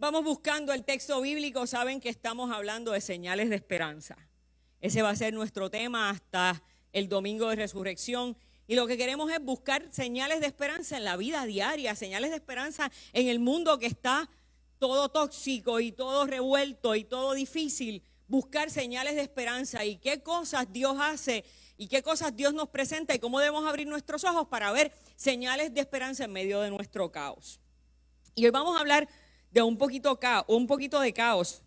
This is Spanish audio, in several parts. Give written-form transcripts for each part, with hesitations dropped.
vamos buscando el texto bíblico, saben que estamos hablando de señales de esperanza. Ese va a ser nuestro tema hasta el domingo de resurrección. Y lo que queremos es buscar señales de esperanza en la vida diaria, señales de esperanza en el mundo que está todo tóxico y todo revuelto y todo difícil. Buscar señales de esperanza y qué cosas Dios hace y qué cosas Dios nos presenta y cómo debemos abrir nuestros ojos para ver señales de esperanza en medio de nuestro caos. Y hoy vamos a hablar de un poquito de caos,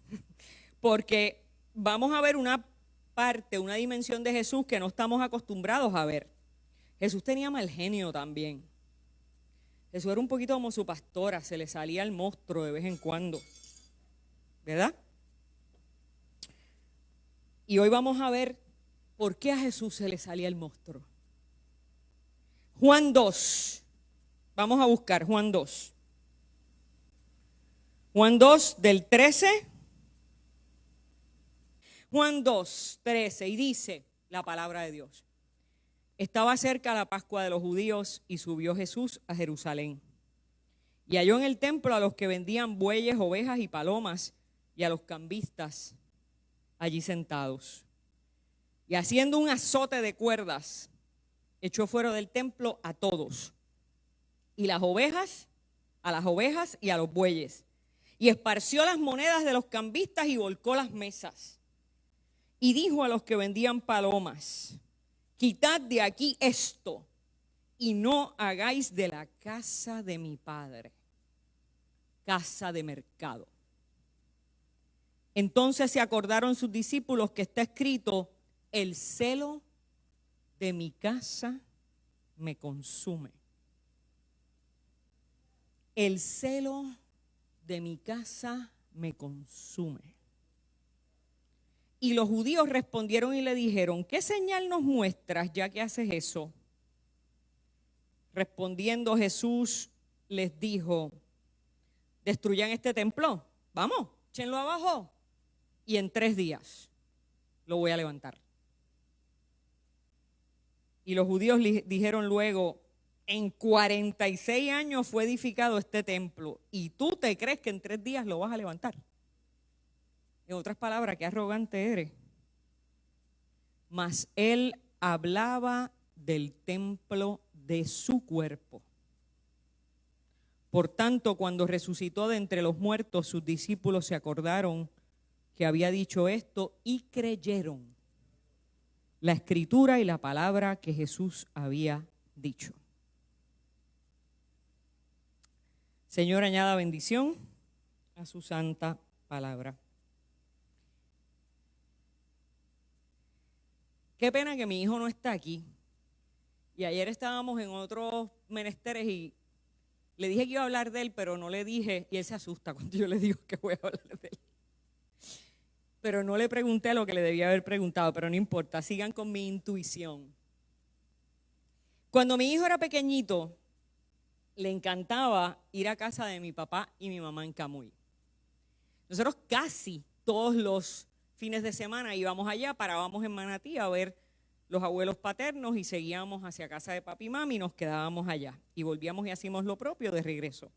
porque vamos a ver una parte, una dimensión de Jesús que no estamos acostumbrados a ver. Jesús tenía mal genio también. Jesús era un poquito como su pastora, se le salía el monstruo de vez en cuando, ¿verdad? Y hoy vamos a ver por qué a Jesús se le salía el monstruo. Juan 2, vamos a buscar Juan 2. Juan 2 del 13. Juan 2, 13, y dice la palabra de Dios. Estaba cerca la Pascua de los judíos y subió Jesús a Jerusalén. Y halló en el templo a los que vendían bueyes, ovejas y palomas y a los cambistas allí sentados. Y haciendo un azote de cuerdas, echó fuera del templo a todos. Y a las ovejas y a los bueyes. Y esparció las monedas de los cambistas y volcó las mesas. Y dijo a los que vendían palomas: quitad de aquí esto y no hagáis de la casa de mi padre casa de mercado. Entonces se acordaron sus discípulos que está escrito: el celo de mi casa me consume. El celo de mi casa me consume. Y los judíos respondieron y le dijeron: ¿qué señal nos muestras ya que haces eso? Respondiendo Jesús les dijo: destruyan este templo, vamos, échenlo abajo y en 3 días lo voy a levantar. Y los judíos dijeron luego: en 46 años fue edificado este templo y tú te crees que en 3 días lo vas a levantar. En otras palabras, qué arrogante eres. Mas él hablaba del templo de su cuerpo. Por tanto, cuando resucitó de entre los muertos, sus discípulos se acordaron que había dicho esto y creyeron la escritura y la palabra que Jesús había dicho. Señor, añada bendición a su santa palabra. Qué pena que mi hijo no está aquí. Y ayer estábamos en otros menesteres y le dije que iba a hablar de él, pero no le dije, y él se asusta cuando yo le digo que voy a hablar de él. Pero no le pregunté lo que le debía haber preguntado, pero no importa, sigan con mi intuición. Cuando mi hijo era pequeñito, le encantaba ir a casa de mi papá y mi mamá en Camuy. Nosotros casi todos los fines de semana íbamos allá, parábamos en Manatí a ver los abuelos paternos y seguíamos hacia casa de papi y mami y nos quedábamos allá. Y volvíamos y hacíamos lo propio de regreso.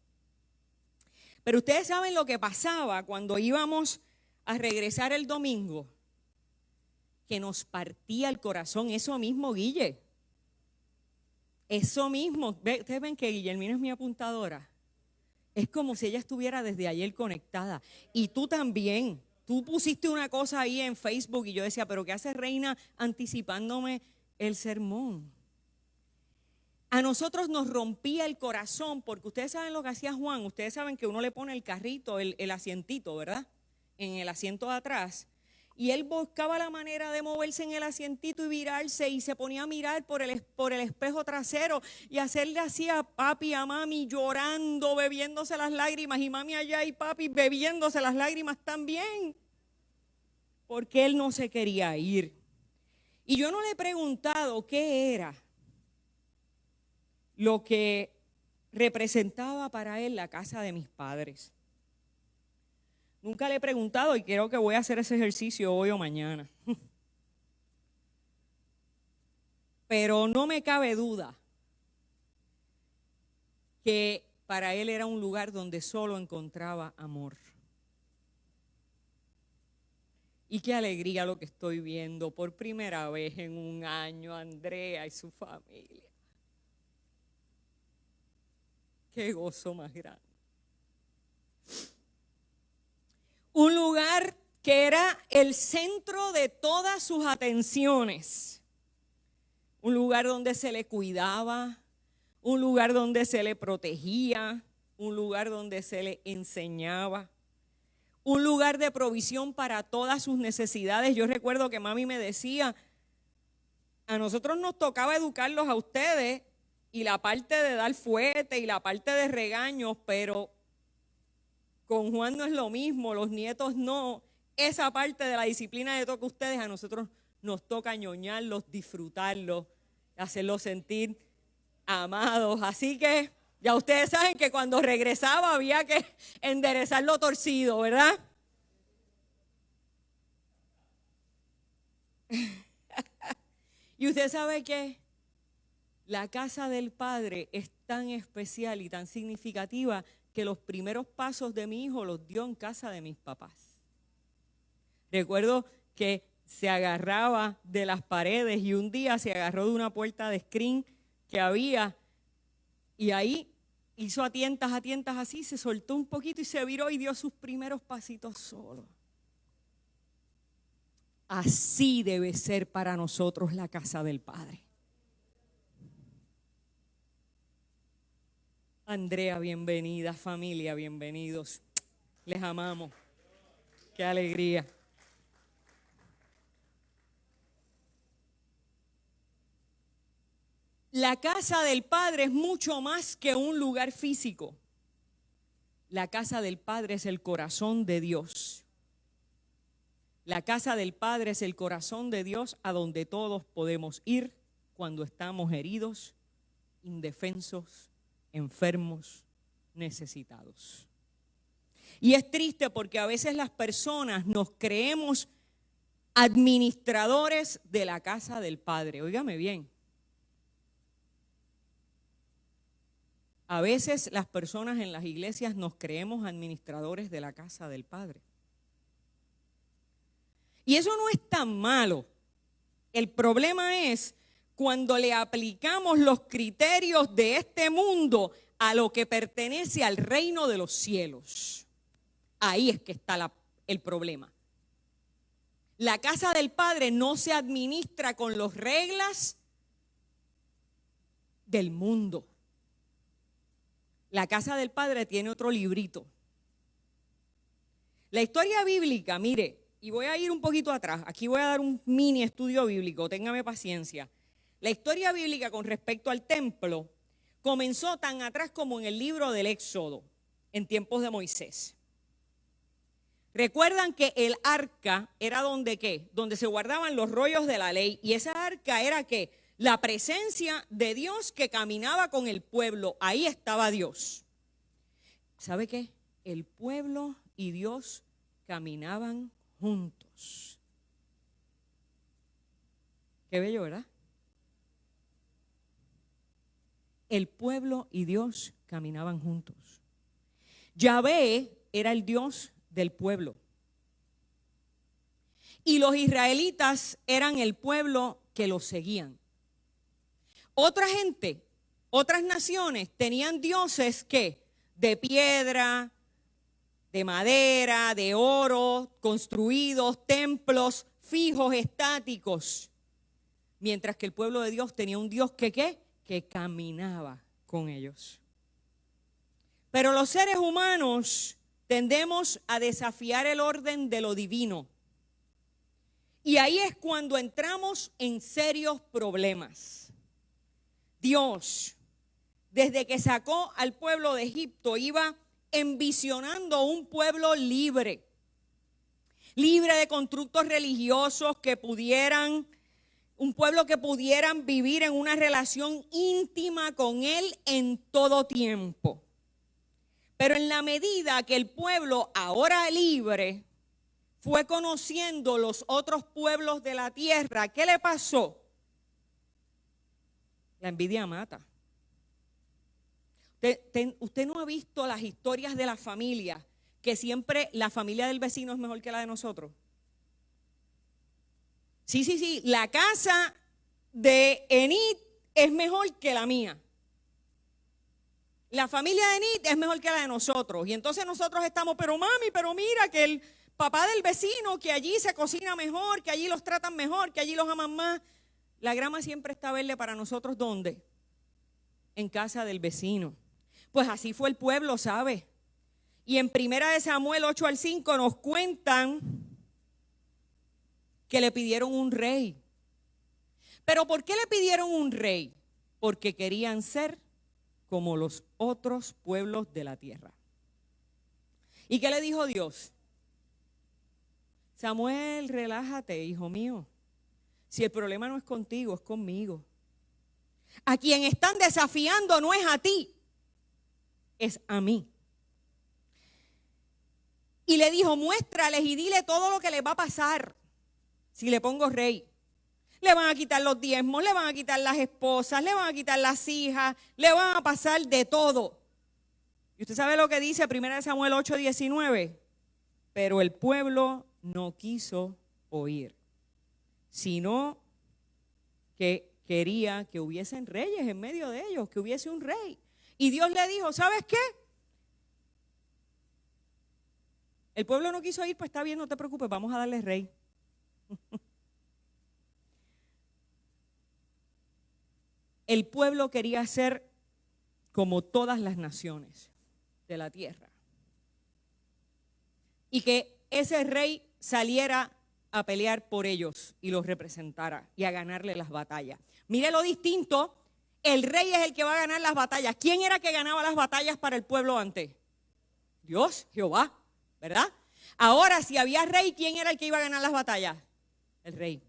Pero ustedes saben lo que pasaba cuando íbamos a regresar el domingo, que nos partía el corazón. Eso mismo, Guille. Eso mismo. Ustedes ven que Guillermina es mi apuntadora. Es como si ella estuviera desde ayer conectada. Y tú también. Tú pusiste una cosa ahí en Facebook y yo decía, ¿pero qué hace Reina anticipándome el sermón? A nosotros nos rompía el corazón porque ustedes saben lo que hacía Juan. Ustedes saben que uno le pone el carrito, el asientito, ¿verdad? En el asiento de atrás. Y él buscaba la manera de moverse en el asientito y virarse y se ponía a mirar por el espejo trasero y hacerle así a papi y a mami llorando, bebiéndose las lágrimas y mami allá y papi bebiéndose las lágrimas también. Porque él no se quería ir. Y yo no le he preguntado qué era lo que representaba para él la casa de mis padres. Nunca le he preguntado y creo que voy a hacer ese ejercicio hoy o mañana. Pero no me cabe duda que para él era un lugar donde solo encontraba amor. Y qué alegría lo que estoy viendo por primera vez en un año, Andrea y su familia. Qué gozo más grande. Un lugar que era el centro de todas sus atenciones. Un lugar donde se le cuidaba, un lugar donde se le protegía, un lugar donde se le enseñaba, un lugar de provisión para todas sus necesidades. Yo recuerdo que mami me decía, a nosotros nos tocaba educarlos a ustedes y la parte de dar fuerte y la parte de regaños, pero con Juan no es lo mismo, los nietos no. Esa parte de la disciplina le toca a ustedes, a nosotros nos toca ñoñarlos, disfrutarlos, hacerlos sentir amados. Así que ya ustedes saben que cuando regresaba había que enderezar lo torcido, ¿verdad? Y usted sabe que la casa del Padre es tan especial y tan significativa que los primeros pasos de mi hijo los dio en casa de mis papás. Recuerdo que se agarraba de las paredes y un día se agarró de una puerta de screen que había y ahí hizo a tientas así, se soltó un poquito y se viró y dio sus primeros pasitos solo. Así debe ser para nosotros la casa del Padre. Andrea, bienvenida, familia, bienvenidos. Les amamos. Qué alegría. La casa del Padre es mucho más que un lugar físico. La casa del Padre es el corazón de Dios. La casa del Padre es el corazón de Dios a donde todos podemos ir cuando estamos heridos, indefensos, enfermos, necesitados. Y es triste porque a veces las personas nos creemos administradores de la casa del Padre. Óigame bien. A veces las personas en las iglesias nos creemos administradores de la casa del Padre. Y eso no es tan malo. El problema es cuando le aplicamos los criterios de este mundo a lo que pertenece al reino de los cielos. Ahí es que está el problema. La casa del Padre no se administra con las reglas del mundo. La casa del Padre tiene otro librito. La historia bíblica, mire, y voy a ir un poquito atrás, aquí voy a dar un mini estudio bíblico, téngame paciencia. La historia bíblica con respecto al templo comenzó tan atrás como en el libro del Éxodo, en tiempos de Moisés. Recuerdan que el arca era donde ¿qué? Donde se guardaban los rollos de la ley, y esa arca era ¿qué? La presencia de Dios que caminaba con el pueblo. Ahí estaba Dios. ¿Sabe qué? El pueblo y Dios caminaban juntos. Qué bello, ¿verdad? El pueblo y Dios caminaban juntos. Yahvé era el Dios del pueblo. Y los israelitas eran el pueblo que los seguían. Otra gente, otras naciones tenían dioses que de piedra, de madera, de oro, construidos, templos fijos, estáticos. Mientras que el pueblo de Dios tenía un Dios que ¿qué? Que caminaba con ellos. Pero los seres humanos tendemos a desafiar el orden de lo divino. Y ahí es cuando entramos en serios problemas. Dios, desde que sacó al pueblo de Egipto, iba envisionando un pueblo libre de constructos religiosos que pudieran, un pueblo que pudieran vivir en una relación íntima con Él en todo tiempo. Pero en la medida que el pueblo, ahora libre, fue conociendo los otros pueblos de la tierra, ¿qué le pasó? La envidia mata. Usted no ha visto las historias de la familia, que siempre la familia del vecino es mejor que la de nosotros. Sí, la casa de Enid es mejor que la mía. La familia de Enid es mejor que la de nosotros. Y entonces nosotros estamos, pero mami, pero mira que el papá del vecino, que allí se cocina mejor, que allí los tratan mejor, que allí los aman más. La grama siempre está verde para nosotros, ¿dónde? En casa del vecino. Pues así fue el pueblo, ¿sabe? Y en 1 Samuel 8-5 nos cuentan que le pidieron un rey. ¿Pero por qué le pidieron un rey? Porque querían ser como los otros pueblos de la tierra. ¿Y qué le dijo Dios? Samuel, relájate, hijo mío. Si el problema no es contigo, es conmigo. A quien están desafiando no es a ti, es a mí. Y le dijo, muéstrales y dile todo lo que les va a pasar si le pongo rey. Le van a quitar los diezmos, le van a quitar las esposas, le van a quitar las hijas, le van a pasar de todo. ¿Y usted sabe lo que dice 1 Samuel 8:19? Pero el pueblo no quiso oír, sino que quería que hubiesen reyes en medio de ellos, que hubiese un rey. Y Dios le dijo, ¿sabes qué? El pueblo no quiso ir, pues está bien, no te preocupes, vamos a darle rey. El pueblo quería ser como todas las naciones de la tierra. Y que ese rey saliera a pelear por ellos y los representara y a ganarle las batallas. Mire lo distinto, el rey es el que va a ganar las batallas. ¿Quién era que ganaba las batallas para el pueblo antes? Dios, Jehová, ¿verdad? Ahora, si había rey, ¿quién era el que iba a ganar las batallas? El rey.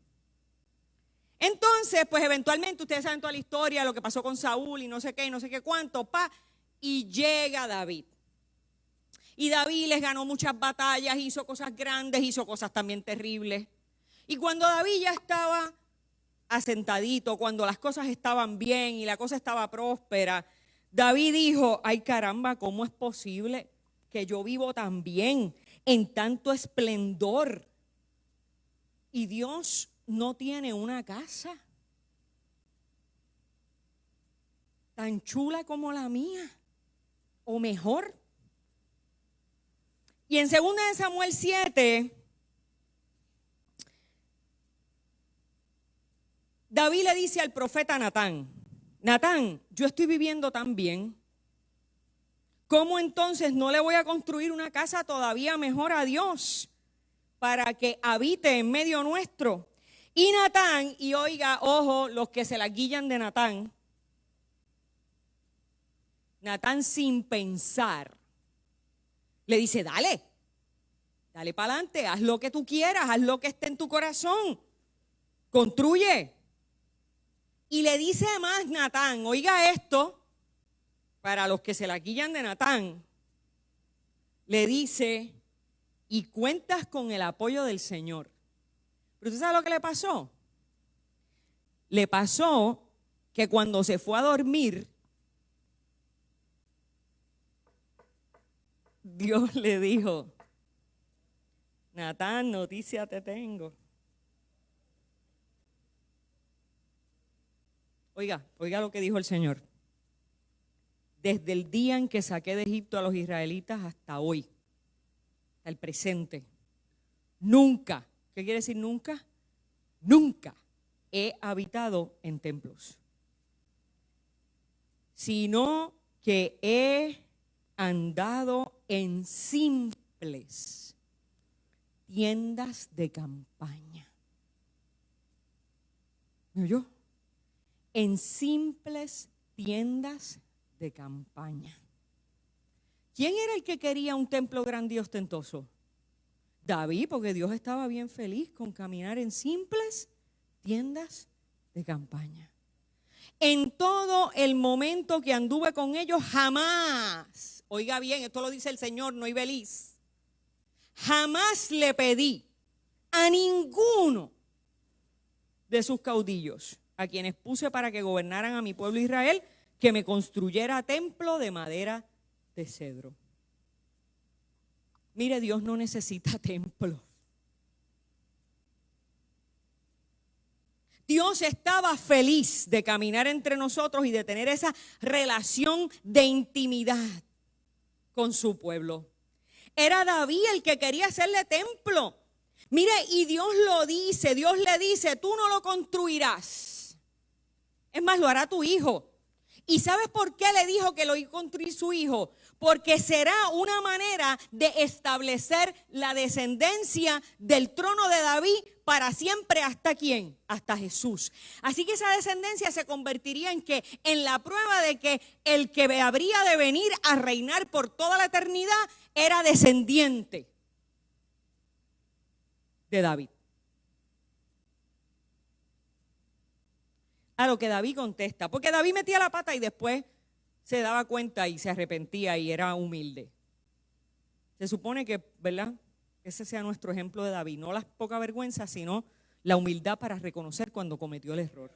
Entonces, pues eventualmente, ustedes saben toda la historia, lo que pasó con Saúl y no sé qué cuánto, y llega David. Y David les ganó muchas batallas, hizo cosas grandes, hizo cosas también terribles. Y cuando David ya estaba asentadito, cuando las cosas estaban bien y la cosa estaba próspera, David dijo, ay caramba, ¿cómo es posible que yo vivo tan bien, en tanto esplendor? Y Dios no tiene una casa tan chula como la mía, o mejor. Y en 2 Samuel 7, David le dice al profeta Natán, Natán, yo estoy viviendo tan bien, ¿cómo entonces no le voy a construir una casa todavía mejor a Dios para que habite en medio nuestro? Y Natán, y oiga, ojo, los que se la guillan de Natán, Natán sin pensar, le dice, dale para adelante, haz lo que tú quieras, haz lo que esté en tu corazón, construye. Y le dice más Natán, oiga esto, para los que se la guillan de Natán, le dice, y cuentas con el apoyo del Señor. Pero ¿usted sabe lo que le pasó? Le pasó que cuando se fue a dormir, Dios le dijo, Natán, noticia te tengo. Oiga lo que dijo el Señor. Desde el día en que saqué de Egipto a los israelitas hasta hoy, hasta el presente, nunca, ¿qué quiere decir nunca? Nunca he habitado en templos, sino que he andado en simples tiendas de campaña. ¿Me oyó? En simples tiendas de campaña. ¿Quién era el que quería un templo grande y ostentoso? David, porque Dios estaba bien feliz con caminar en simples tiendas de campaña. En todo el momento que anduve con ellos, jamás, oiga bien, esto lo dice el Señor, no Ibeliz, jamás le pedí a ninguno de sus caudillos, a quienes puse para que gobernaran a mi pueblo Israel, que me construyera templo de madera de cedro. Mire, Dios no necesita templo. Dios estaba feliz de caminar entre nosotros y de tener esa relación de intimidad con su pueblo. Era David el que quería hacerle templo. Mire, y Dios lo dice, Dios le dice, tú no lo construirás. Es más, lo hará tu hijo. ¿Y sabes por qué le dijo que lo iba a construir su hijo? Porque será una manera de establecer la descendencia del trono de David para siempre. ¿Hasta quién? Hasta Jesús. Así que esa descendencia se convertiría en la prueba de que el que habría de venir a reinar por toda la eternidad era descendiente de David. A lo que David contesta, porque David metía la pata y después se daba cuenta y se arrepentía y era humilde. Se supone que, ¿verdad? Ese sea nuestro ejemplo de David, no la poca vergüenza, sino la humildad para reconocer cuando cometió el error.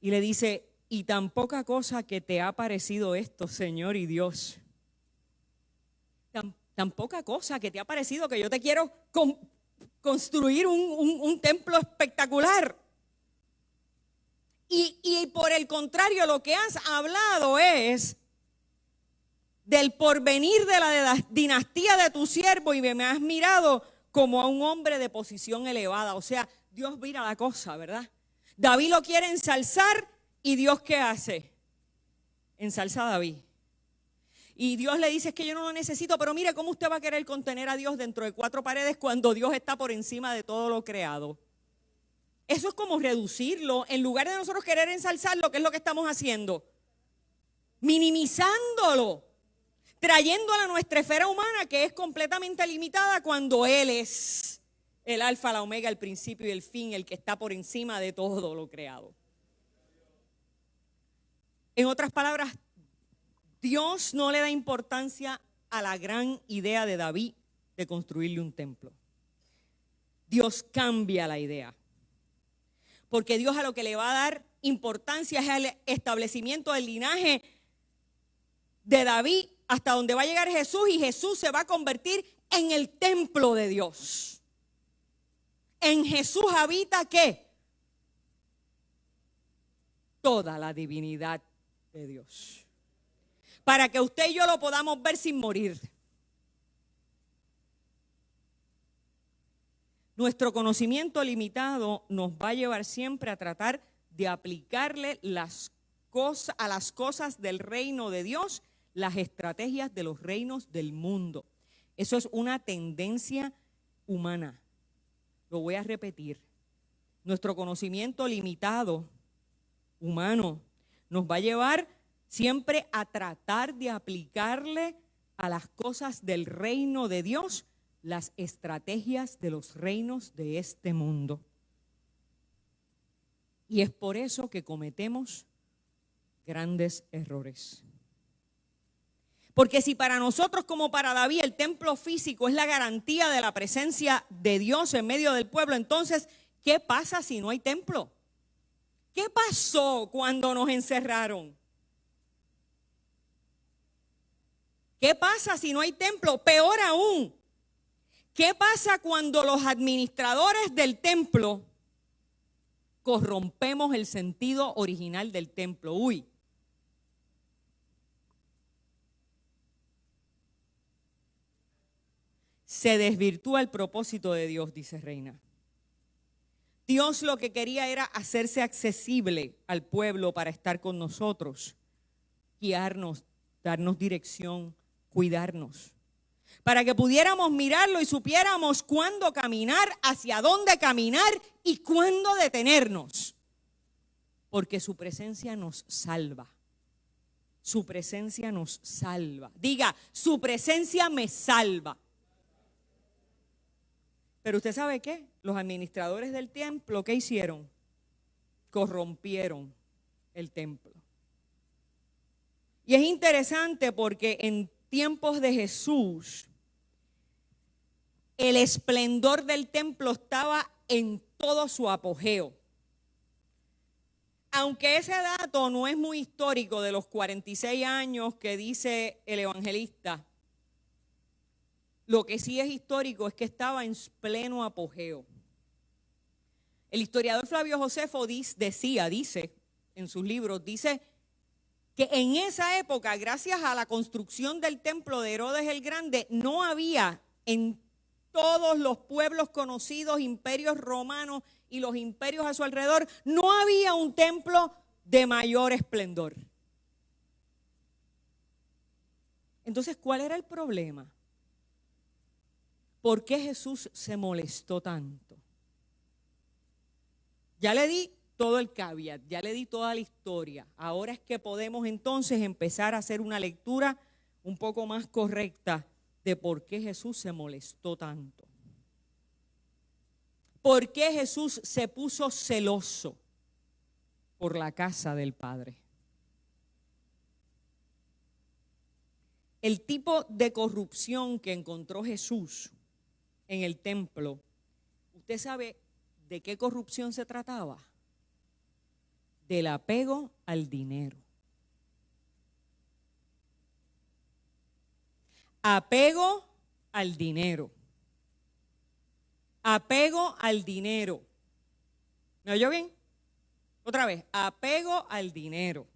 Y le dice, y tan poca cosa que te ha parecido esto, Señor y Dios. Tan poca cosa que te ha parecido que yo te quiero construir un templo espectacular. Y por el contrario, lo que has hablado es del porvenir de la dinastía de tu siervo y me has mirado como a un hombre de posición elevada. O sea, Dios mira la cosa, ¿verdad? David lo quiere ensalzar y Dios ¿qué hace? Ensalza a David. Y Dios le dice, es que yo no lo necesito, pero mire cómo usted va a querer contener a Dios dentro de 4 paredes cuando Dios está por encima de todo lo creado. Eso es como reducirlo. En lugar de nosotros querer ensalzarlo, ¿qué es lo que estamos haciendo? Minimizándolo, trayéndolo a nuestra esfera humana que es completamente limitada cuando Él es el alfa, la omega, el principio y el fin, el que está por encima de todo lo creado. En otras palabras, Dios no le da importancia a la gran idea de David de construirle un templo. Dios cambia la idea. Porque Dios a lo que le va a dar importancia es al establecimiento del linaje de David hasta donde va a llegar Jesús, y Jesús se va a convertir en el templo de Dios. En Jesús habita ¿qué? Toda la divinidad de Dios. Para que usted y yo lo podamos ver sin morir. Nuestro conocimiento limitado nos va a llevar siempre a tratar de aplicarle a las cosas del reino de Dios las estrategias de los reinos del mundo. Eso es una tendencia humana. Lo voy a repetir. Nuestro conocimiento limitado, humano, nos va a llevar siempre a tratar de aplicarle a las cosas del reino de Dios las estrategias de los reinos de este mundo. Y es por eso que cometemos grandes errores. Porque si para nosotros como para David el templo físico es la garantía de la presencia de Dios en medio del pueblo, entonces, ¿qué pasa si no hay templo? ¿Qué pasó cuando nos encerraron? ¿Qué pasa si no hay templo? Peor aún, ¿qué pasa cuando los administradores del templo corrompemos el sentido original del templo? Uy. Se desvirtúa el propósito de Dios, dice Reina. Dios lo que quería era hacerse accesible al pueblo para estar con nosotros, guiarnos, darnos dirección, cuidarnos, para que pudiéramos mirarlo y supiéramos cuándo caminar, hacia dónde caminar y cuándo detenernos. Porque su presencia nos salva. Su presencia nos salva. Diga, su presencia me salva. Pero usted sabe qué, los administradores del templo, ¿qué hicieron? Corrompieron el templo. Y es interesante porque en tiempos de Jesús, el esplendor del templo estaba en todo su apogeo. Aunque ese dato no es muy histórico de los 46 años que dice el evangelista, lo que sí es histórico es que estaba en pleno apogeo. El historiador Flavio Josefo dice en sus libros, dice que en esa época, gracias a la construcción del templo de Herodes el Grande, no había en todos los pueblos conocidos, imperios romanos y los imperios a su alrededor, no había un templo de mayor esplendor. Entonces, ¿cuál era el problema? ¿Por qué Jesús se molestó tanto? Ya le di todo el caveat, ya le di toda la historia. Ahora es que podemos entonces empezar a hacer una lectura un poco más correcta de por qué Jesús se molestó tanto. ¿Por qué Jesús se puso celoso por la casa del Padre? El tipo de corrupción que encontró Jesús en el templo, ¿usted sabe de qué corrupción se trataba? Del apego al dinero. Apego al dinero. Apego al dinero. ¿Me oyó bien? Otra vez, apego al dinero.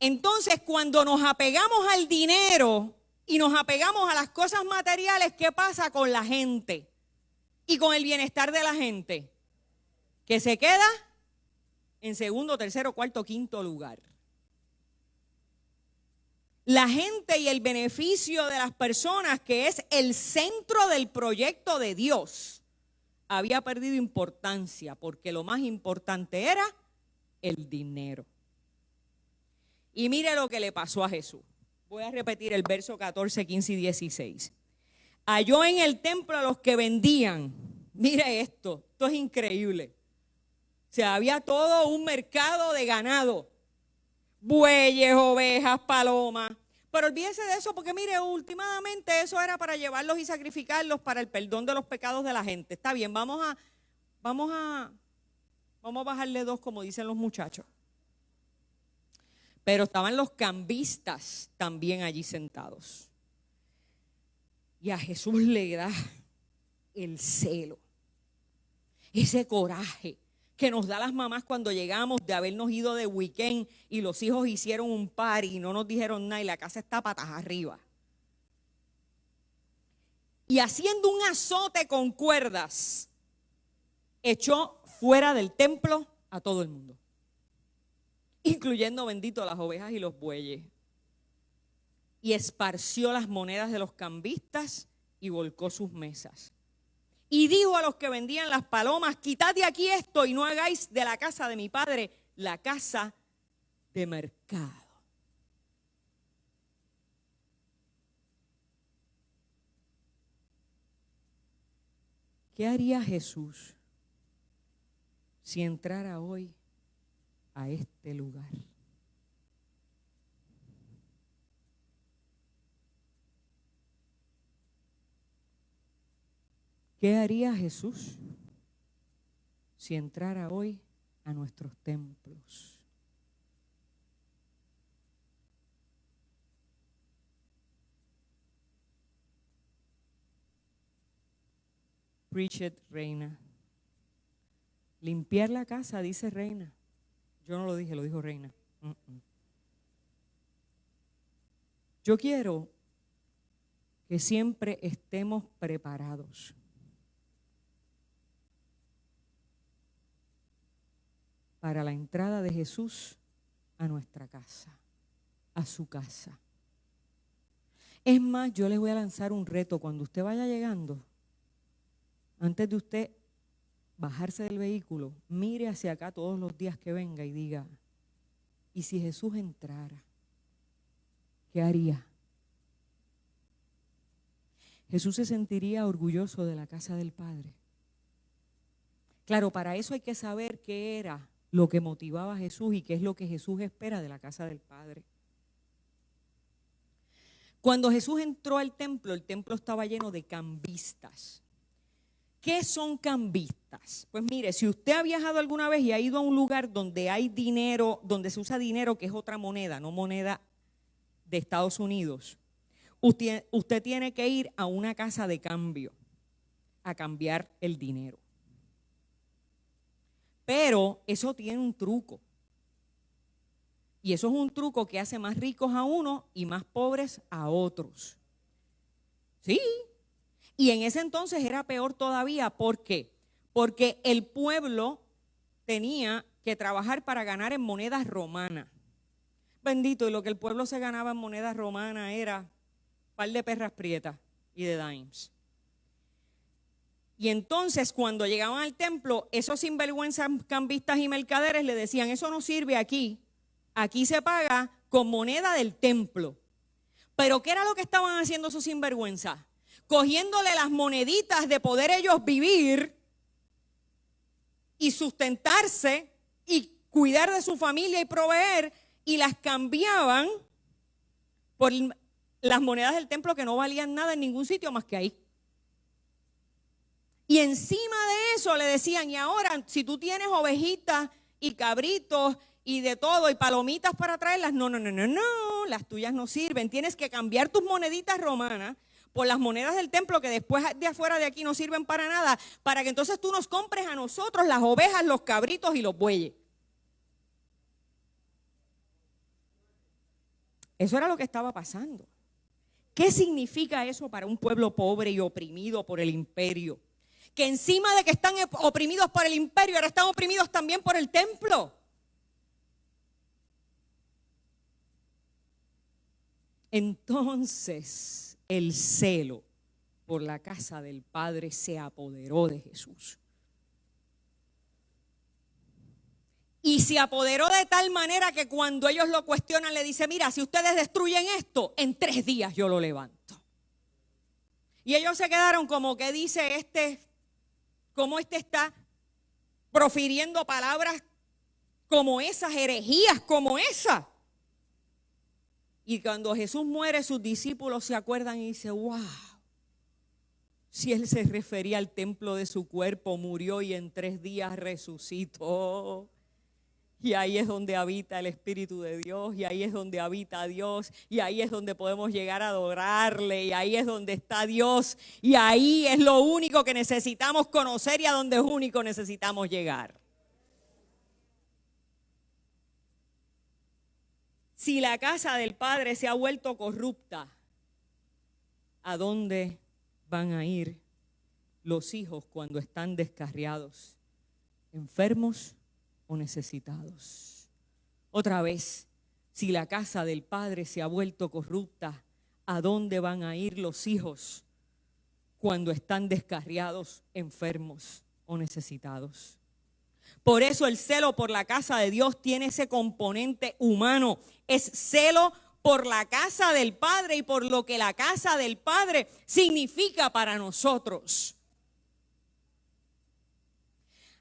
Entonces, cuando nos apegamos al dinero y nos apegamos a las cosas materiales, ¿qué pasa con la gente? Y con el bienestar de la gente, que se queda en segundo, tercero, cuarto, quinto lugar. La gente y el beneficio de las personas, que es el centro del proyecto de Dios, había perdido importancia porque lo más importante era el dinero. Y mire lo que le pasó a Jesús. Voy a repetir el verso 14, 15 y 16. Halló en el templo a los que vendían. Mire esto es increíble. O sea, había todo un mercado de ganado. Bueyes, ovejas, palomas. Pero olvídese de eso porque mire, últimamente eso era para llevarlos y sacrificarlos para el perdón de los pecados de la gente. Está bien, vamos a bajarle 2 como dicen los muchachos. Pero estaban los cambistas también allí sentados. Y a Jesús le da el celo, ese coraje que nos da las mamás cuando llegamos de habernos ido de weekend y los hijos hicieron un party y no nos dijeron nada y la casa está patas arriba. Y haciendo un azote con cuerdas, echó fuera del templo a todo el mundo, incluyendo, bendito, las ovejas y los bueyes. Y esparció las monedas de los cambistas y volcó sus mesas. Y dijo a los que vendían las palomas: quitad de aquí esto y no hagáis de la casa de mi padre la casa de mercado. ¿Qué haría Jesús si entrara hoy a este lugar? ¿Qué haría Jesús si entrara hoy a nuestros templos? Preach it, reina. Limpiar la casa, dice reina. Yo no lo dije, lo dijo reina. Yo quiero que siempre estemos preparados para la entrada de Jesús a nuestra casa, a su casa. Es más, yo les voy a lanzar un reto. Cuando usted vaya llegando, antes de usted bajarse del vehículo, mire hacia acá todos los días que venga y diga: ¿y si Jesús entrara? ¿Qué haría? Jesús se sentiría orgulloso de la casa del Padre. Claro, para eso hay que saber qué era lo que motivaba a Jesús y qué es lo que Jesús espera de la casa del Padre. Cuando Jesús entró al templo, el templo estaba lleno de cambistas. ¿Qué son cambistas? Pues mire, si usted ha viajado alguna vez y ha ido a un lugar donde hay dinero, donde se usa dinero que es otra moneda, no moneda de Estados Unidos, usted tiene que ir a una casa de cambio. a cambiar el dinero. Pero eso tiene un truco. Y eso es un truco que hace más ricos a unos y más pobres a otros. Sí. Y en ese entonces era peor todavía. ¿Por qué? Porque el pueblo tenía que trabajar para ganar en monedas romanas. Bendito, y lo que el pueblo se ganaba en monedas romanas era un par de perras prietas y de dimes. Y entonces cuando llegaban al templo, esos sinvergüenzas cambistas y mercaderes le decían, eso no sirve aquí, aquí se paga con moneda del templo. Pero ¿qué era lo que estaban haciendo esos sinvergüenzas? Cogiéndole las moneditas de poder ellos vivir y sustentarse y cuidar de su familia y proveer, y las cambiaban por las monedas del templo que no valían nada en ningún sitio más que ahí. Y encima de eso le decían, y ahora si tú tienes ovejitas y cabritos y de todo y palomitas para traerlas, no, las tuyas no sirven. Tienes que cambiar tus moneditas romanas por las monedas del templo que después de afuera de aquí no sirven para nada, para que entonces tú nos compres a nosotros las ovejas, los cabritos y los bueyes. Eso era lo que estaba pasando. ¿Qué significa eso para un pueblo pobre y oprimido por el imperio? Que encima de que están oprimidos por el imperio, ahora están oprimidos también por el templo. Entonces, el celo por la casa del Padre se apoderó de Jesús. Y se apoderó de tal manera que cuando ellos lo cuestionan, le dice, mira, si ustedes destruyen esto, en 3 días yo lo levanto. Y ellos se quedaron como que dice como está profiriendo palabras como esas, herejías como esa. Y cuando Jesús muere, sus discípulos se acuerdan y dicen, wow, si él se refería al templo de su cuerpo, murió y en 3 días resucitó. Y ahí es donde habita el Espíritu de Dios, y ahí es donde habita Dios, y ahí es donde podemos llegar a adorarle, y ahí es donde está Dios, y ahí es lo único que necesitamos conocer y a donde único necesitamos llegar. Si la casa del Padre se ha vuelto corrupta, ¿a dónde van a ir los hijos cuando están descarriados, enfermos o necesitados? Otra vez, si la casa del Padre se ha vuelto corrupta, ¿a dónde van a ir los hijos cuando están descarriados, enfermos o necesitados? Por eso el celo por la casa de Dios tiene ese componente humano. Es celo por la casa del Padre y por lo que la casa del Padre significa para nosotros.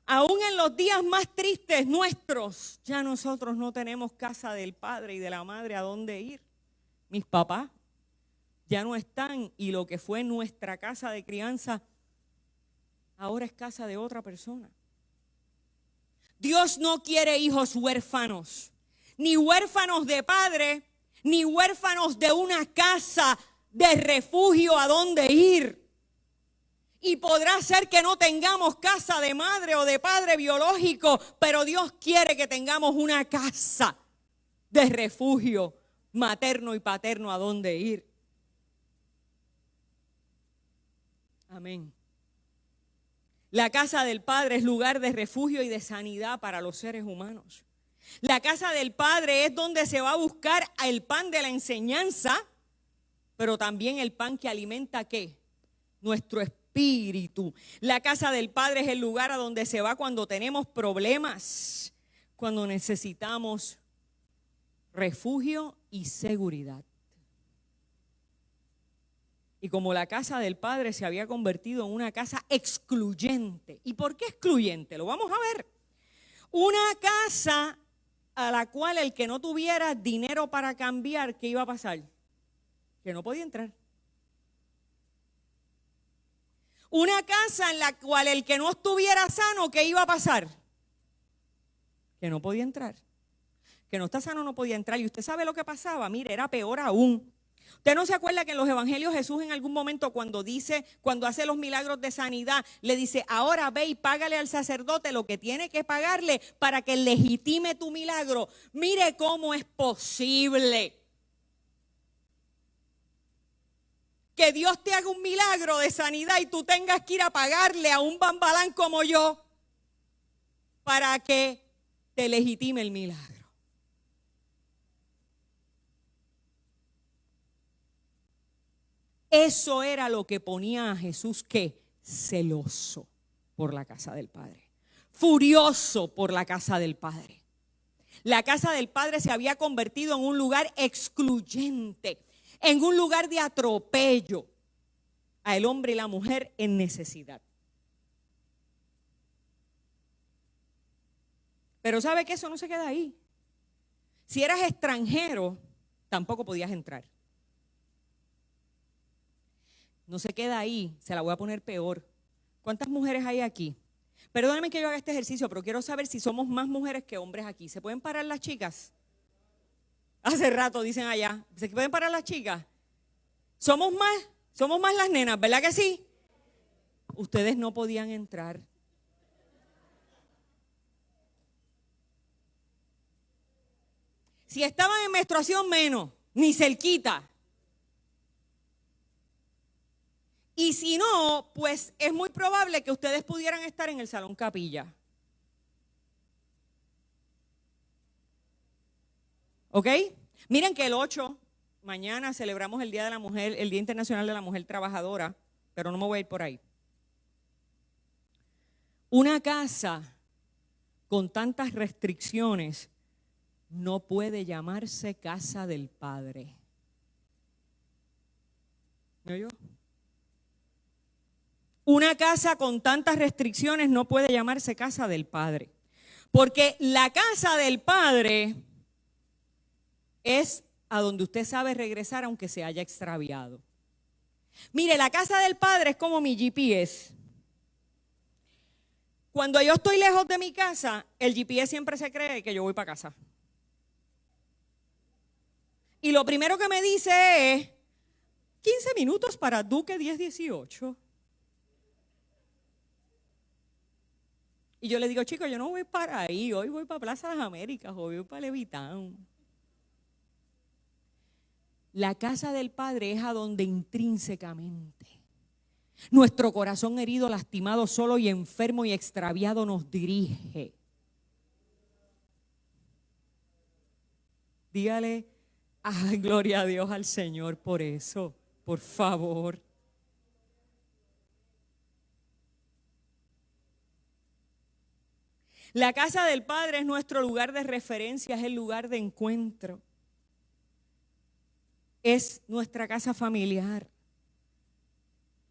Aún en los días más tristes nuestros, ya nosotros no tenemos casa del Padre y de la Madre a dónde ir. Mis papás ya no están y lo que fue nuestra casa de crianza ahora es casa de otra persona. Dios no quiere hijos huérfanos, ni huérfanos de padre, ni huérfanos de una casa de refugio a dónde ir. Y podrá ser que no tengamos casa de madre o de padre biológico, pero Dios quiere que tengamos una casa de refugio materno y paterno a dónde ir. Amén. La casa del Padre es lugar de refugio y de sanidad para los seres humanos. La casa del Padre es donde se va a buscar el pan de la enseñanza, pero también el pan que alimenta ¿qué? Nuestro espíritu. La casa del Padre es el lugar a donde se va cuando tenemos problemas, cuando necesitamos refugio y seguridad. Y como la casa del Padre se había convertido en una casa excluyente. ¿Y por qué excluyente? Lo vamos a ver. Una casa a la cual el que no tuviera dinero para cambiar, ¿qué iba a pasar? Que no podía entrar. Una casa en la cual el que no estuviera sano, ¿qué iba a pasar? Que no podía entrar. Que no está sano no podía entrar. Y usted sabe lo que pasaba. Mire, era peor aún. ¿Usted no se acuerda que en los evangelios Jesús en algún momento cuando hace los milagros de sanidad, le dice, ahora ve y págale al sacerdote lo que tiene que pagarle para que legitime tu milagro? Mire cómo es posible que Dios te haga un milagro de sanidad y tú tengas que ir a pagarle a un bambalán como yo para que te legitime el milagro. Eso era lo que ponía a Jesús, ¿qué? Celoso por la casa del Padre, furioso por la casa del Padre. La casa del Padre se había convertido en un lugar excluyente, en un lugar de atropello al hombre y la mujer en necesidad. Pero ¿sabe qué? Eso no se queda ahí. Si eras extranjero, tampoco podías entrar. No se queda ahí, se la voy a poner peor. ¿Cuántas mujeres hay aquí? Perdónenme que yo haga este ejercicio, pero quiero saber si somos más mujeres que hombres aquí. ¿Se pueden parar las chicas? Hace rato dicen allá. ¿Se pueden parar las chicas? Somos más las nenas, ¿verdad que sí? Ustedes no podían entrar. Si estaban en menstruación, menos, ni cerquita. Y si no, pues es muy probable que ustedes pudieran estar en el salón capilla. ¿Ok? Miren que el 8, mañana celebramos el Día de la Mujer, el Día Internacional de la Mujer Trabajadora, pero no me voy a ir por ahí. Una casa con tantas restricciones no puede llamarse casa del Padre. ¿Me oyó? Una casa con tantas restricciones no puede llamarse casa del Padre. Porque la casa del Padre es a donde usted sabe regresar aunque se haya extraviado. Mire, la casa del Padre es como mi GPS. Cuando yo estoy lejos de mi casa, el GPS siempre se cree que yo voy para casa. Y lo primero que me dice es 15 minutos para Duque 1018. Y yo le digo, chicos, yo no voy para ahí, hoy voy para Plaza de las Américas, hoy voy para Levitown. La casa del Padre es a donde intrínsecamente nuestro corazón herido, lastimado, solo y enfermo y extraviado nos dirige. Dígale, ay, gloria a Dios al Señor por eso, por favor. La casa del Padre es nuestro lugar de referencia, es el lugar de encuentro. Es nuestra casa familiar,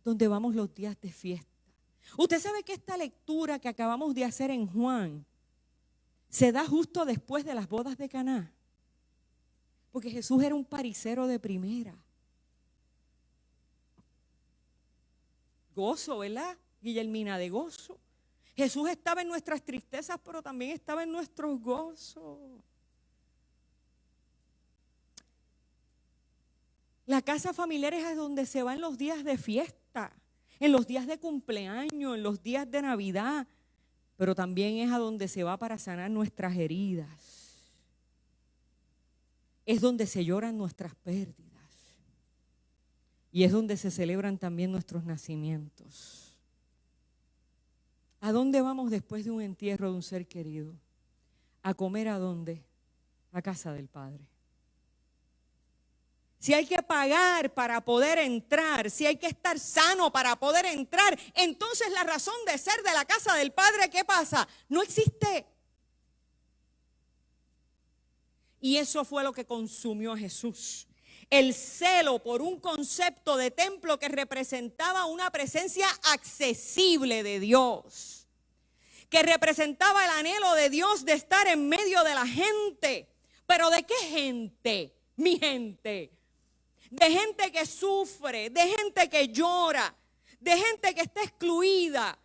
donde vamos los días de fiesta. Usted sabe que esta lectura que acabamos de hacer en Juan se da justo después de las bodas de Caná. Porque Jesús era un paricero de primera. Gozo, ¿verdad? Guillermina, de gozo. Jesús estaba en nuestras tristezas, pero también estaba en nuestros gozos. La casa familiar es a donde se va en los días de fiesta, en los días de cumpleaños, en los días de Navidad, pero también es a donde se va para sanar nuestras heridas. Es donde se lloran nuestras pérdidas y es donde se celebran también nuestros nacimientos. ¿A dónde vamos después de un entierro de un ser querido? ¿A comer a dónde? A casa del Padre. Si hay que pagar para poder entrar, si hay que estar sano para poder entrar, entonces la razón de ser de la casa del Padre, ¿qué pasa? No existe. Y eso fue lo que consumió a Jesús. El celo por un concepto de templo que representaba una presencia accesible de Dios, que representaba el anhelo de Dios de estar en medio de la gente. ¿Pero de qué gente? Mi gente. De gente que sufre, de gente que llora, de gente que está excluida,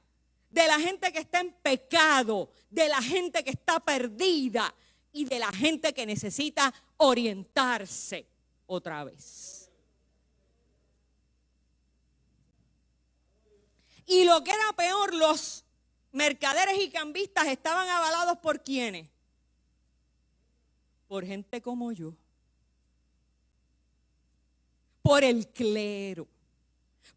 de la gente que está en pecado, de la gente que está perdida y de la gente que necesita orientarse otra vez. Y lo que era peor, los mercaderes y cambistas estaban avalados ¿por quiénes? Por gente como yo. Por el clero,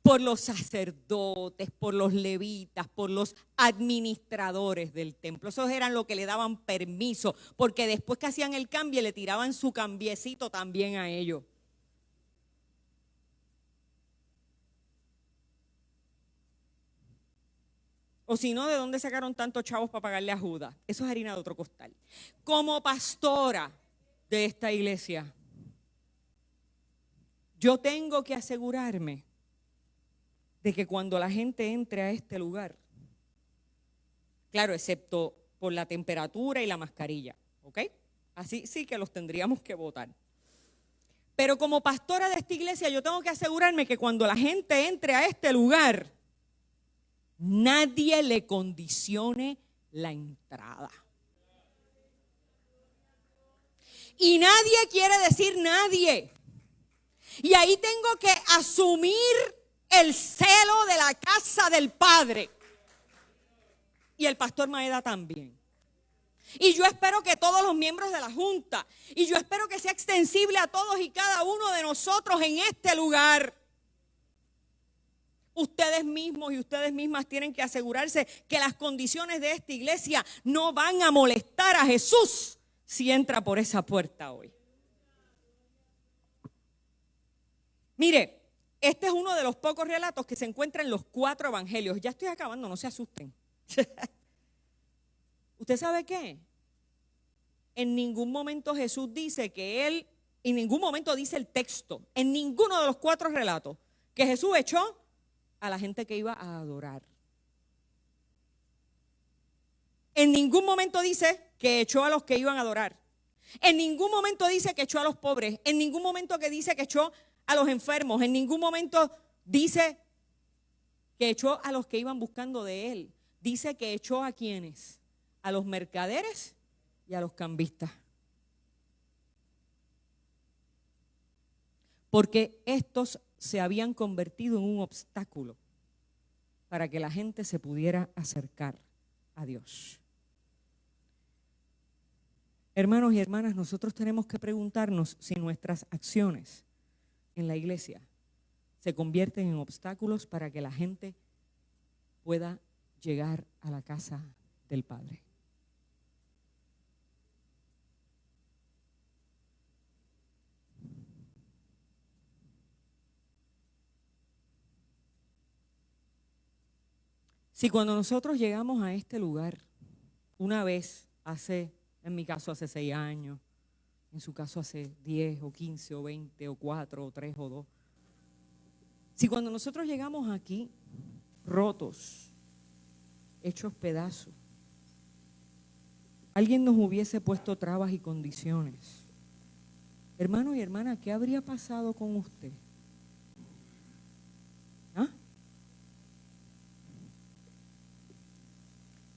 por los sacerdotes, por los levitas, por los administradores del templo. Esos eran los que le daban permiso, porque después que hacían el cambio le tiraban su cambiecito también a ellos. O si no, ¿de dónde sacaron tantos chavos para pagarle a Judas? Eso es harina de otro costal. Como pastora de esta iglesia, yo tengo que asegurarme de que cuando la gente entre a este lugar, claro, excepto por la temperatura y la mascarilla, ¿ok? Así sí que los tendríamos que votar. Pero como pastora de esta iglesia, yo tengo que asegurarme que cuando la gente entre a este lugar, nadie le condicione la entrada. Y nadie quiere decir nadie. Y ahí tengo que asumir el celo de la casa del Padre. Y el pastor Maeda también. Y yo espero que todos los miembros de la Junta, y yo espero que sea extensible a todos y cada uno de nosotros en este lugar. Ustedes mismos y ustedes mismas tienen que asegurarse que las condiciones de esta iglesia no van a molestar a Jesús si entra por esa puerta hoy. Mire, este es uno de los pocos relatos que se encuentran en los 4 evangelios. Ya estoy acabando, no se asusten. ¿Usted sabe qué? En ningún momento Jesús dice que Él, en ningún momento dice el texto, en ninguno de los 4 relatos, que Jesús echó a la gente que iba a adorar. En ningún momento dice que echó a los que iban a adorar. En ningún momento dice que echó a los pobres. En ningún momento que dice que echó a los enfermos. En ningún momento dice que echó a los que iban buscando de Él. Dice que echó a quienes, a los mercaderes y a los cambistas. Porque estos se habían convertido en un obstáculo para que la gente se pudiera acercar a Dios. Hermanos y hermanas, nosotros tenemos que preguntarnos si nuestras acciones en la iglesia se convierten en obstáculos para que la gente pueda llegar a la casa del Padre. Si cuando nosotros llegamos a este lugar, una vez en mi caso hace 6 años, en su caso hace 10 o 15 o 20 o 4 o 3 o 2. Si cuando nosotros llegamos aquí rotos, hechos pedazos, alguien nos hubiese puesto trabas y condiciones, hermano y hermana, ¿qué habría pasado con usted? ¿Ah?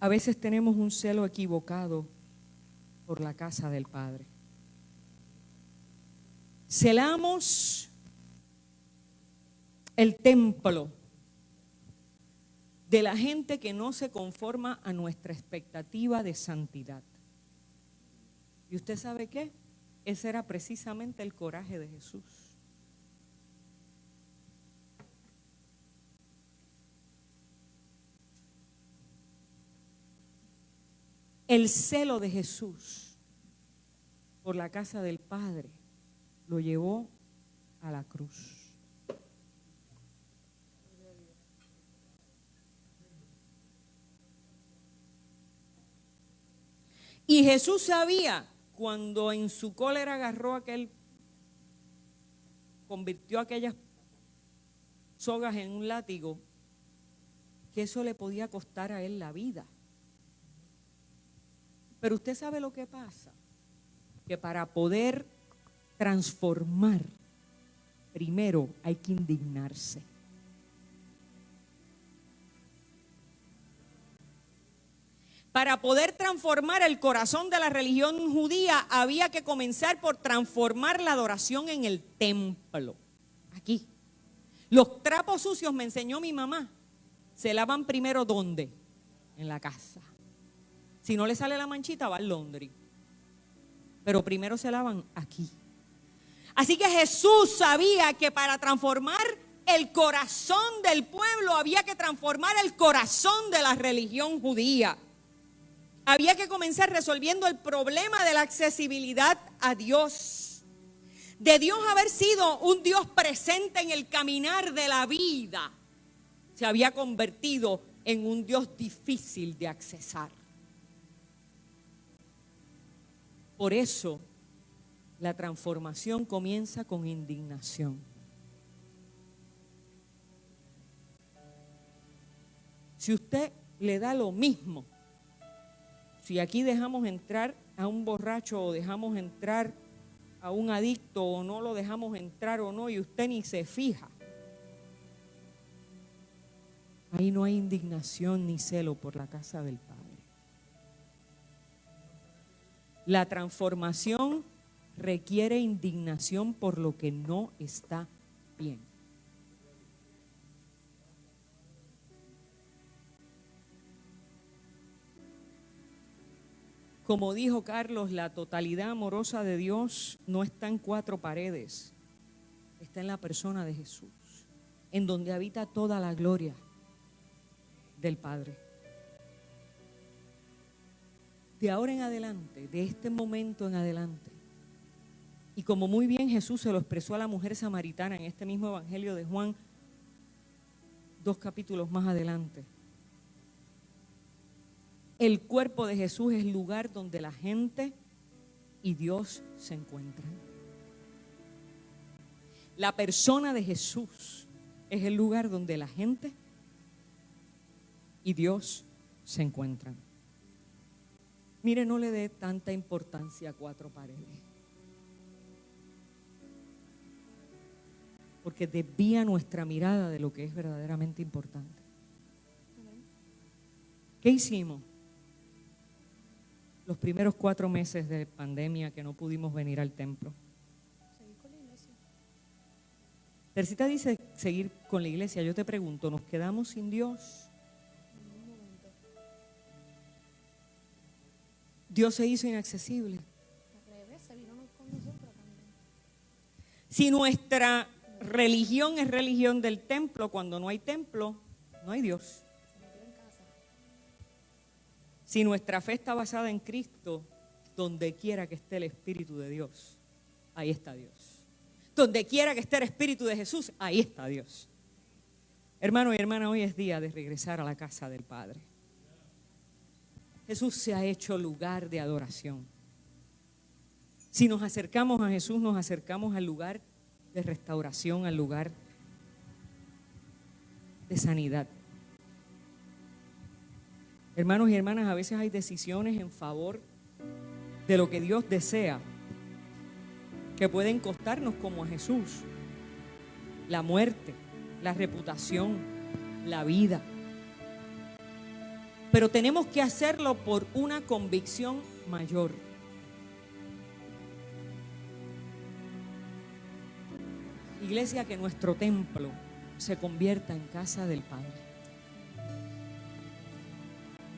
A veces tenemos un celo equivocado por la casa del Padre. Celamos el templo de la gente que no se conforma a nuestra expectativa de santidad. ¿Y usted sabe qué? Ese era precisamente el coraje de Jesús. El celo de Jesús por la casa del Padre lo llevó a la cruz. Y Jesús sabía, cuando en su cólera agarró convirtió aquellas sogas en un látigo, que eso le podía costar a él la vida. Pero usted sabe lo que pasa, que para poder transformar, primero hay que indignarse. Para poder transformar el corazón de la religión judía, había que comenzar por transformar la adoración en el templo. Aquí. Los trapos sucios, me enseñó mi mamá, Se lavan primero ¿dónde? En la casa. Si no le sale la manchita, va al laundry. Pero primero se lavan aquí. Así que Jesús sabía que para transformar el corazón del pueblo había que transformar el corazón de la religión judía. Había que comenzar resolviendo el problema de la accesibilidad a Dios. De Dios haber sido un Dios presente en el caminar de la vida, se había convertido en un Dios difícil de accesar. Por eso, la transformación comienza con indignación. Si usted le da lo mismo, si aquí dejamos entrar a un borracho o dejamos entrar a un adicto o no lo dejamos entrar o no, y usted ni se fija, ahí no hay indignación ni celo por la casa del Padre. La transformación requiere indignación por lo que no está bien. Como dijo Carlos, la totalidad amorosa de Dios no está en cuatro paredes, está en la persona de Jesús, en donde habita toda la gloria del Padre. De ahora en adelante, de este momento en adelante, y como muy bien Jesús se lo expresó a la mujer samaritana en este mismo evangelio de Juan, 2 capítulos más adelante, el cuerpo de Jesús es el lugar donde la gente y Dios se encuentran. La persona de Jesús es el lugar donde la gente y Dios se encuentran. Mire, no le dé tanta importancia a cuatro paredes, porque desvía nuestra mirada de lo que es verdaderamente importante. ¿Qué hicimos? Los primeros 4 meses de pandemia que no pudimos venir al templo. Seguir con la iglesia. Tercita dice seguir con la iglesia. Yo te pregunto, ¿nos quedamos sin Dios? En un momento. Dios se hizo inaccesible. Al revés, se vino con nosotros también. Si nuestra religión es religión del templo, cuando no hay templo, no hay Dios. Se metió en casa. Si nuestra fe está basada en Cristo, donde quiera que esté el Espíritu de Dios, ahí está Dios. Donde quiera que esté el Espíritu de Jesús, ahí está Dios. Hermano y hermana, hoy es día de regresar a la casa del Padre. Jesús se ha hecho lugar de adoración. Si nos acercamos a Jesús, nos acercamos al lugar de restauración, al lugar de sanidad. Hermanos y hermanas, a veces hay decisiones en favor de lo que Dios desea que pueden costarnos, como a Jesús, la muerte, la reputación, la vida. Pero tenemos que hacerlo por una convicción mayor. Iglesia, que nuestro templo se convierta en casa del Padre.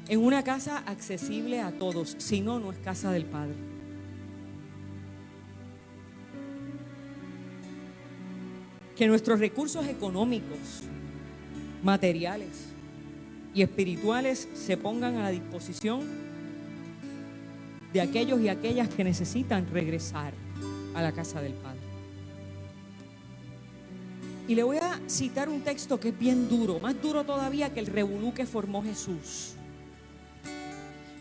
En una casa accesible a todos, si no, no es casa del Padre. Que nuestros recursos económicos, materiales y espirituales se pongan a la disposición de aquellos y aquellas que necesitan regresar a la casa del Padre. Y le voy a citar un texto que es bien duro, más duro todavía que el revolú que formó Jesús.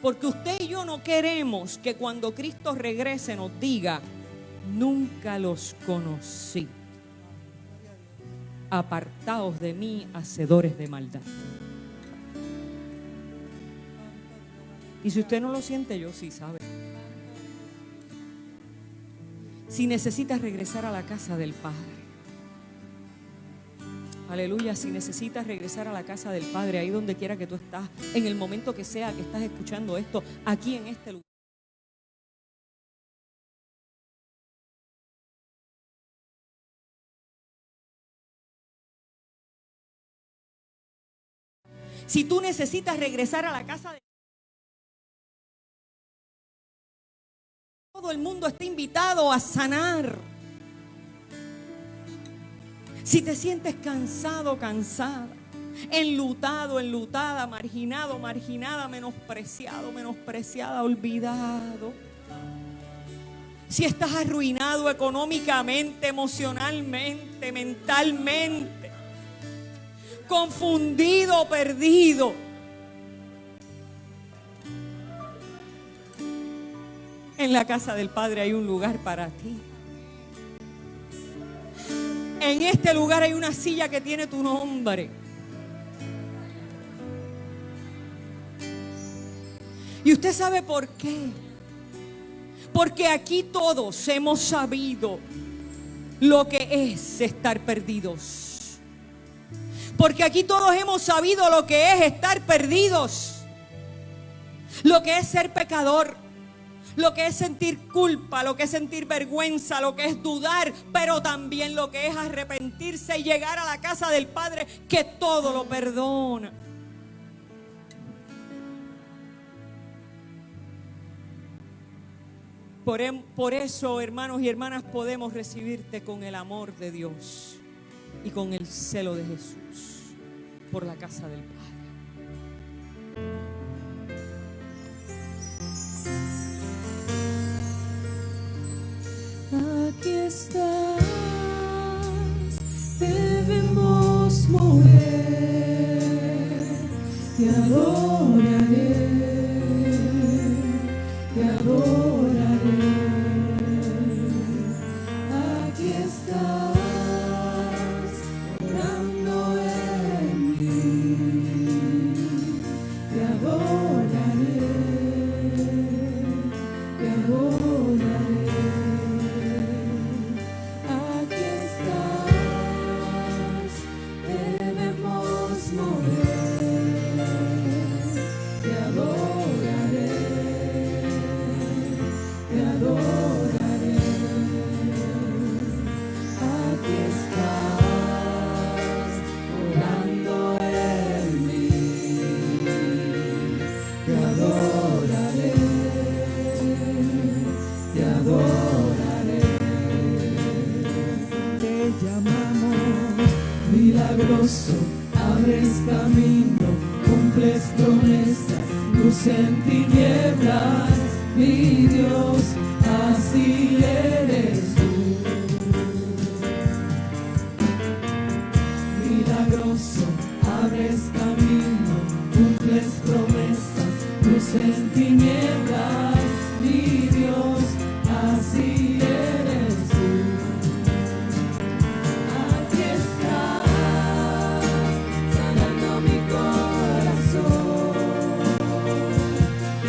Porque usted y yo no queremos que cuando Cristo regrese nos diga: nunca los conocí. Apartaos de mí, hacedores de maldad. Y si usted no lo siente, yo sí, ¿sabe? Si necesitas regresar a la casa del Padre, aleluya, si necesitas regresar a la casa del Padre, ahí donde quiera que tú estás, en el momento que sea que estás escuchando esto, aquí en este lugar. Si tú necesitas regresar a la casa de todo el mundo, está invitado a sanar. Si te sientes cansado, cansada, enlutado, enlutada, marginado, marginada, menospreciado, menospreciada, olvidado. Si estás arruinado económicamente, emocionalmente, mentalmente, confundido, perdido. En la casa del Padre hay un lugar para ti. En este lugar hay una silla que tiene tu nombre. ¿Y usted sabe por qué? Porque aquí todos hemos sabido lo que es estar perdidos. Porque aquí todos hemos sabido lo que es estar perdidos. Lo que es ser pecador. Lo que es sentir culpa, lo que es sentir vergüenza, lo que es dudar, pero también lo que es arrepentirse y llegar a la casa del Padre que todo lo perdona. Por eso, hermanos y hermanas, podemos recibirte con el amor de Dios y con el celo de Jesús por la casa del Padre. Aquí estás, debemos mover, te adoraré, te adoraré. Aquí estás, orando en mí, te adoraré, te adoraré. Milagroso, abres camino, cumples promesas, luz en tinieblas, mi Dios, así eres tú. Milagroso, abres camino, cumples promesas, luz en tinieblas, mi Dios, así eres tú. Te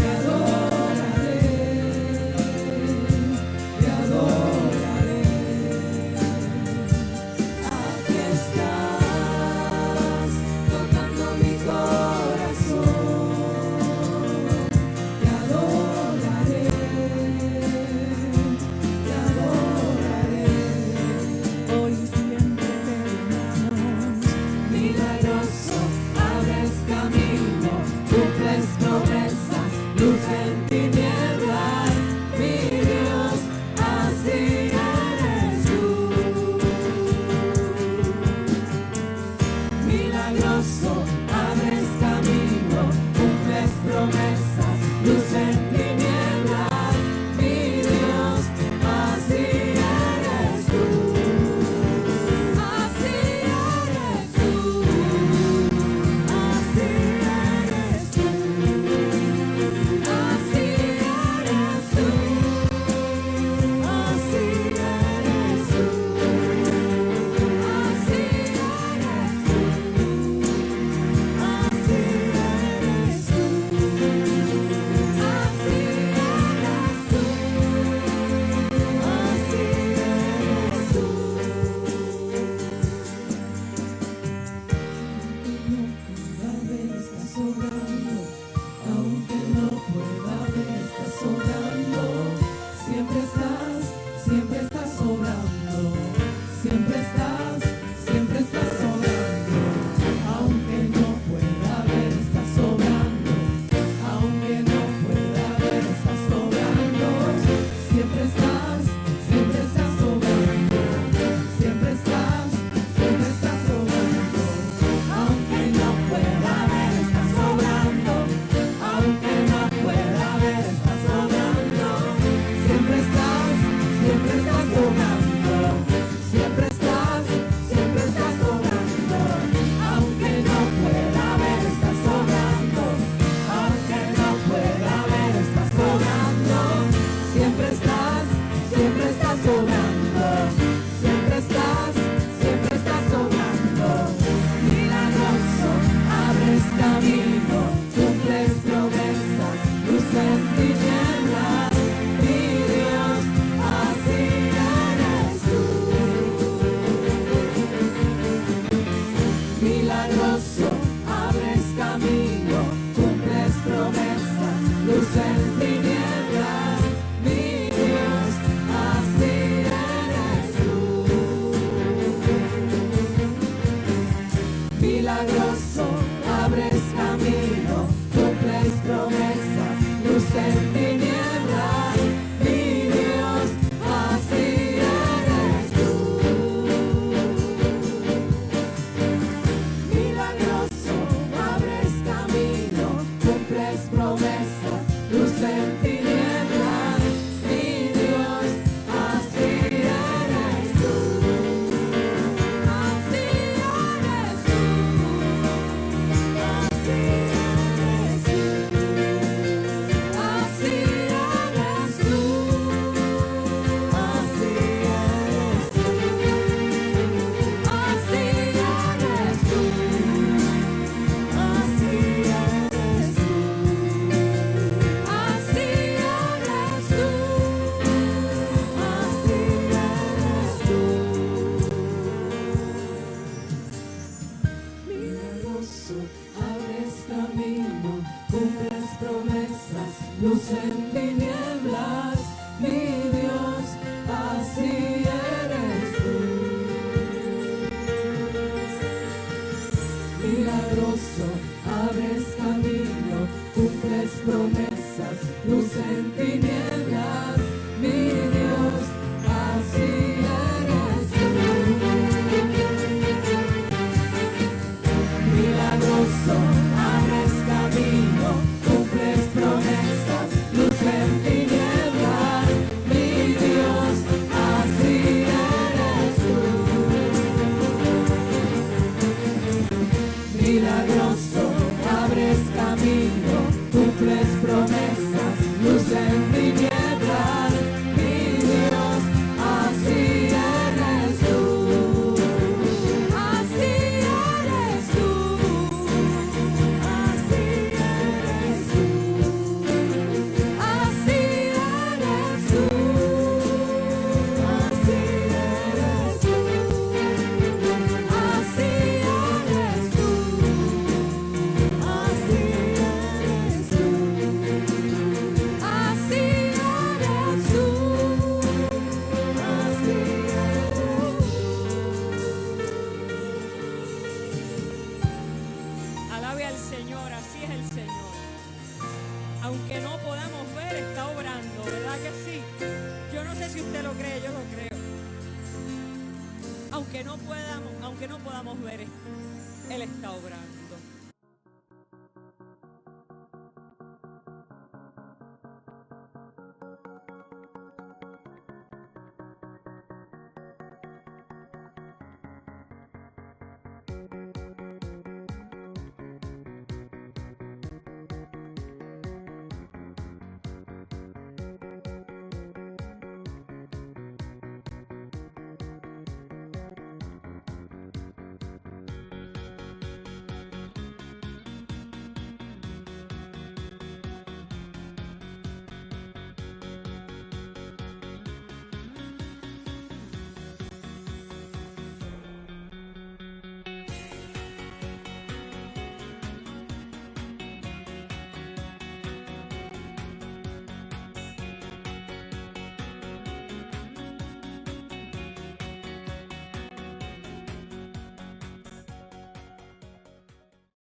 adoraré. usted lo cree, yo lo creo. Aunque no podamos ver, Él está obrando.